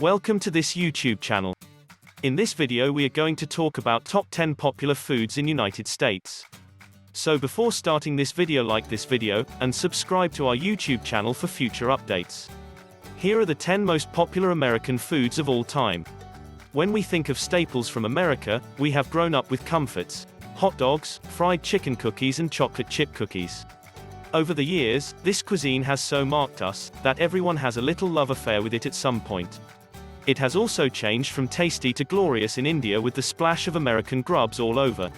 Welcome to this YouTube channel. In this video we are going to talk about top 10 popular foods in United States. So before starting this video, like this video, and subscribe to our YouTube channel for future updates. Here are the 10 most popular American foods of all time. When we think of staples from America, we have grown up with comforts, hot dogs, fried chicken cookies and chocolate chip cookies. Over the years, this cuisine has so marked us, that everyone has a little love affair with it at some point. It has also changed from tasty to glorious in India with the splash of American grubs all over.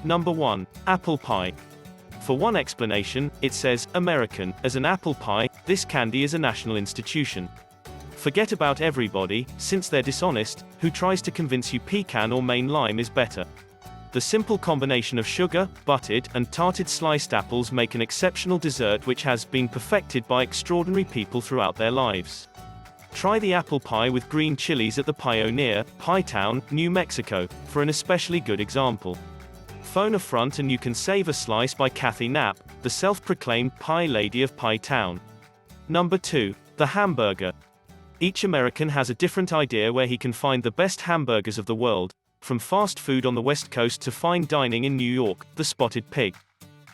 Number 1. Apple pie. For one explanation, it says, American, as an apple pie, this candy is a national institution. Forget about everybody, since they're dishonest, who tries to convince you pecan or Maine lime is better. The simple combination of sugar, buttered, and tarted sliced apples make an exceptional dessert which has been perfected by extraordinary people throughout their lives. Try the apple pie with green chilies at the Pioneer, Pie Town, New Mexico, for an especially good example. Phone a front and you can save a slice by Kathy Knapp, the self-proclaimed pie lady of Pie Town. Number 2. The hamburger. Each American has a different idea where he can find the best hamburgers of the world, from fast food on the West Coast to fine dining in New York, the Spotted Pig.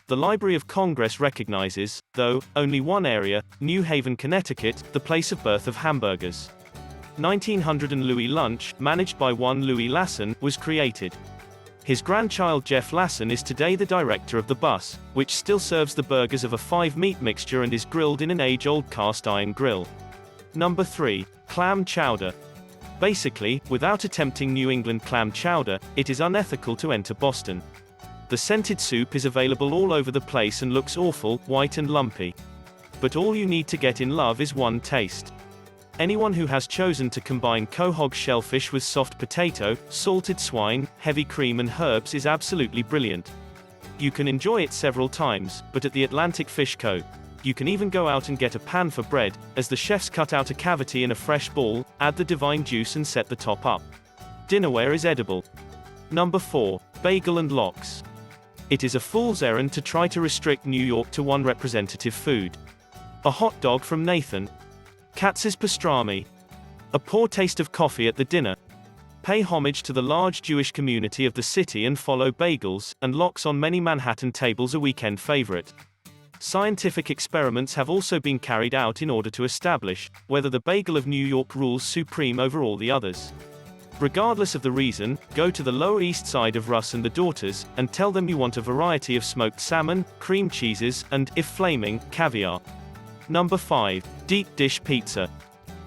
The Library of Congress recognizes, though, only one area, New Haven, Connecticut, the place of birth of hamburgers. 1900 and Louis Lunch, managed by one Louis Lasson, was created. His grandchild Jeff Lasson is today the director of the bus, which still serves the burgers of a 5-meat mixture and is grilled in an age-old cast-iron grill. Number 3. Clam Chowder. Basically, without attempting New England clam chowder, it is unethical to enter Boston. The scented soup is available all over the place and looks awful, white and lumpy. But all you need to get in love is one taste. Anyone who has chosen to combine quahog shellfish with soft potato, salted swine, heavy cream and herbs is absolutely brilliant. You can enjoy it several times, but at the Atlantic Fish Co. You can even go out and get a pan for bread, as the chefs cut out a cavity in a fresh ball, add the divine juice and set the top up. Dinnerware is edible. Number 4. Bagel and Locks. It is a fool's errand to try to restrict New York to one representative food. A hot dog from Nathan. Katz's pastrami. A poor taste of coffee at the dinner. Pay homage to the large Jewish community of the city and follow bagels and lox on many Manhattan tables a weekend favorite. Scientific experiments have also been carried out in order to establish whether the bagel of New York rules supreme over all the others. Regardless of the reason, go to the Lower East Side of Russ and the Daughters, and tell them you want a variety of smoked salmon, cream cheeses, and, if flaming, caviar. Number 5. Deep dish pizza.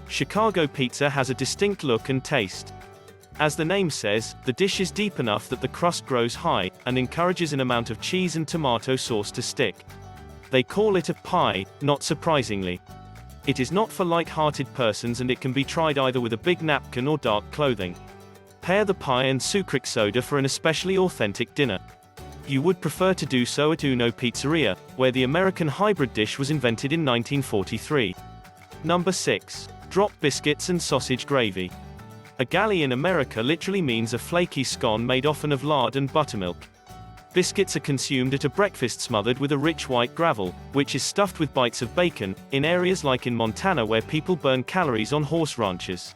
Chicago pizza has a distinct look and taste. As the name says, the dish is deep enough that the crust grows high, and encourages an amount of cheese and tomato sauce to stick. They call it a pie, not surprisingly. It is not for light-hearted persons and it can be tried either with a big napkin or dark clothing. Pair the pie and sucric soda for an especially authentic dinner. You would prefer to do so at Uno Pizzeria, where the American hybrid dish was invented in 1943. Number 6. Drop biscuits and sausage gravy. A galley in America literally means a flaky scone made often of lard and buttermilk. Biscuits are consumed at a breakfast smothered with a rich white gravel, which is stuffed with bites of bacon, in areas like in Montana where people burn calories on horse ranches.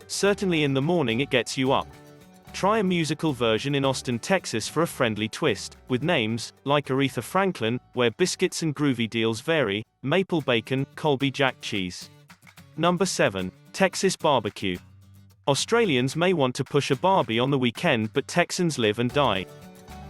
Certainly in the morning it gets you up. Try a musical version in Austin, Texas for a friendly twist, with names, like Aretha Franklin, where biscuits and groovy deals vary, maple bacon, Colby Jack cheese. Number 7. Texas barbecue. Australians may want to push a barbie on the weekend, but Texans live and die.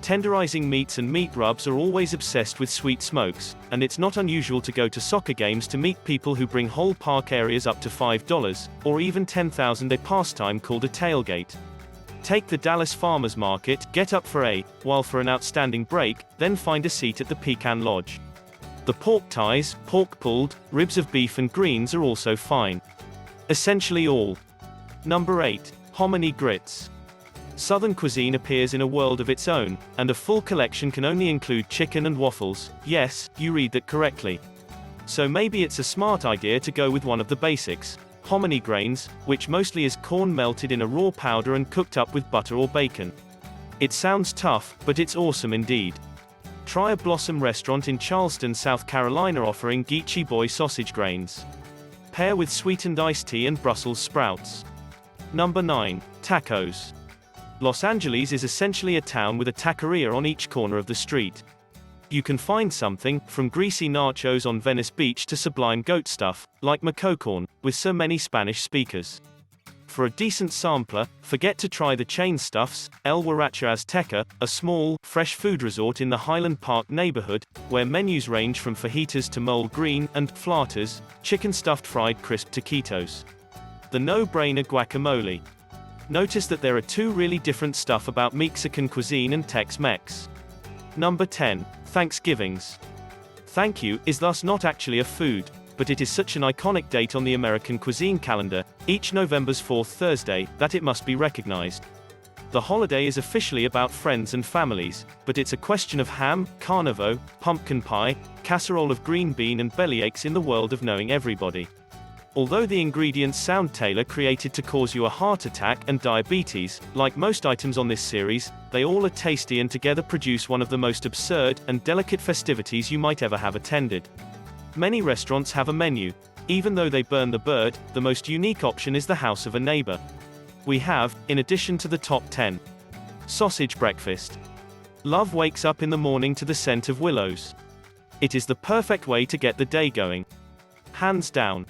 Tenderizing meats and meat rubs are always obsessed with sweet smokes, and it's not unusual to go to soccer games to meet people who bring whole park areas up to $5, or even $10,000, a pastime called a tailgate. Take the Dallas Farmers Market, get up for while for an outstanding break, then find a seat at the Pecan Lodge. The pork ties, pork pulled, ribs of beef and greens are also fine. Essentially all. Number 8. Hominy grits. Southern cuisine appears in a world of its own, and a full collection can only include chicken and waffles. Yes, you read that correctly. So maybe it's a smart idea to go with one of the basics. Hominy grains, which mostly is corn melted in a raw powder and cooked up with butter or bacon. It sounds tough, but it's awesome indeed. Try a Blossom restaurant in Charleston, South Carolina offering Geechee Boy sausage grains. Pair with sweetened iced tea and Brussels sprouts. Number 9. Tacos. Los Angeles is essentially a town with a taqueria on each corner of the street. You can find something, from greasy nachos on Venice Beach to sublime goat stuff, like macocorn, with so many Spanish speakers. For a decent sampler, forget to try the chain stuffs, El Huaracha Azteca, a small, fresh food resort in the Highland Park neighborhood, where menus range from fajitas to mole green, and flatas, chicken stuffed fried crisp taquitos. The no-brainer guacamole. Notice that there are two really different stuff about Mexican cuisine and Tex-Mex. Number 10. Thanksgivings. Thank you is thus not actually a food, but it is such an iconic date on the American cuisine calendar, each November's fourth Thursday, that it must be recognized. The holiday is officially about friends and families, but it's a question of ham, carnivo, pumpkin pie, casserole of green bean and bellyaches in the world of knowing everybody. Although the ingredients sound tailor-created to cause you a heart attack and diabetes, like most items on this series, they all are tasty and together produce one of the most absurd and delicate festivities you might ever have attended. Many restaurants have a menu. Even though they burn the bird, the most unique option is the house of a neighbor. We have, in addition to the top 10. Sausage breakfast. Love wakes up in the morning to the scent of willows. It is the perfect way to get the day going. Hands down.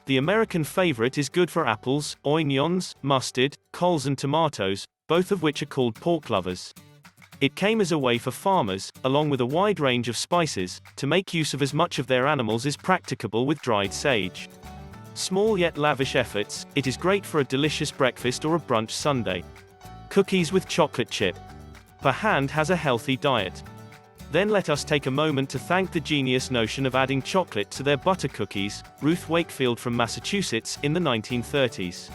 The American favorite is good for apples, onions, mustard, coles and tomatoes, both of which are called pork lovers. It came as a way for farmers, along with a wide range of spices, to make use of as much of their animals as practicable with dried sage. Small yet lavish efforts, it is great for a delicious breakfast or a brunch sundae. Cookies with chocolate chip. Per hand has a healthy diet. Then let us take a moment to thank the genius notion of adding chocolate to their butter cookies, Ruth Wakefield from Massachusetts, in the 1930s.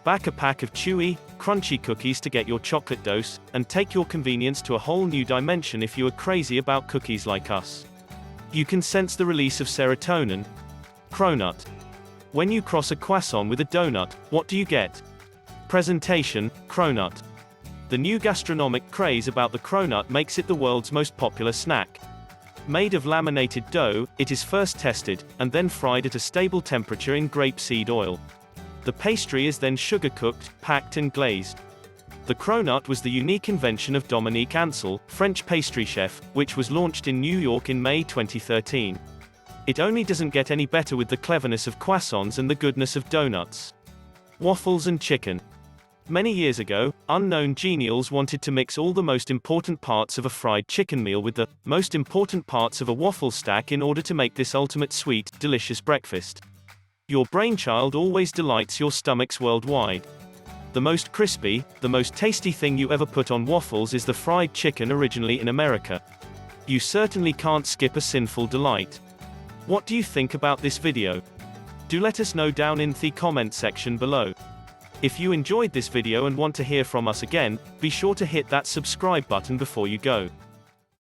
Back a pack of chewy, crunchy cookies to get your chocolate dose, and take your convenience to a whole new dimension if you are crazy about cookies like us. You can sense the release of serotonin. Cronut. When you cross a croissant with a donut, what do you get? Presentation, cronut. The new gastronomic craze about the cronut makes it the world's most popular snack. Made of laminated dough, it is first tested, and then fried at a stable temperature in grapeseed oil. The pastry is then sugar-cooked, packed and glazed. The cronut was the unique invention of Dominique Ansel, French pastry chef, which was launched in New York in May 2013. It only doesn't get any better with the cleverness of croissants and the goodness of donuts. Waffles and chicken. Many years ago, unknown genials wanted to mix all the most important parts of a fried chicken meal with the most important parts of a waffle stack in order to make this ultimate sweet, delicious breakfast. Your brainchild always delights your stomachs worldwide. The most crispy, the most tasty thing you ever put on waffles is the fried chicken originally in America. You certainly can't skip a sinful delight. What do you think about this video? Do let us know down in the comment section below. If you enjoyed this video and want to hear from us again, be sure to hit that subscribe button before you go.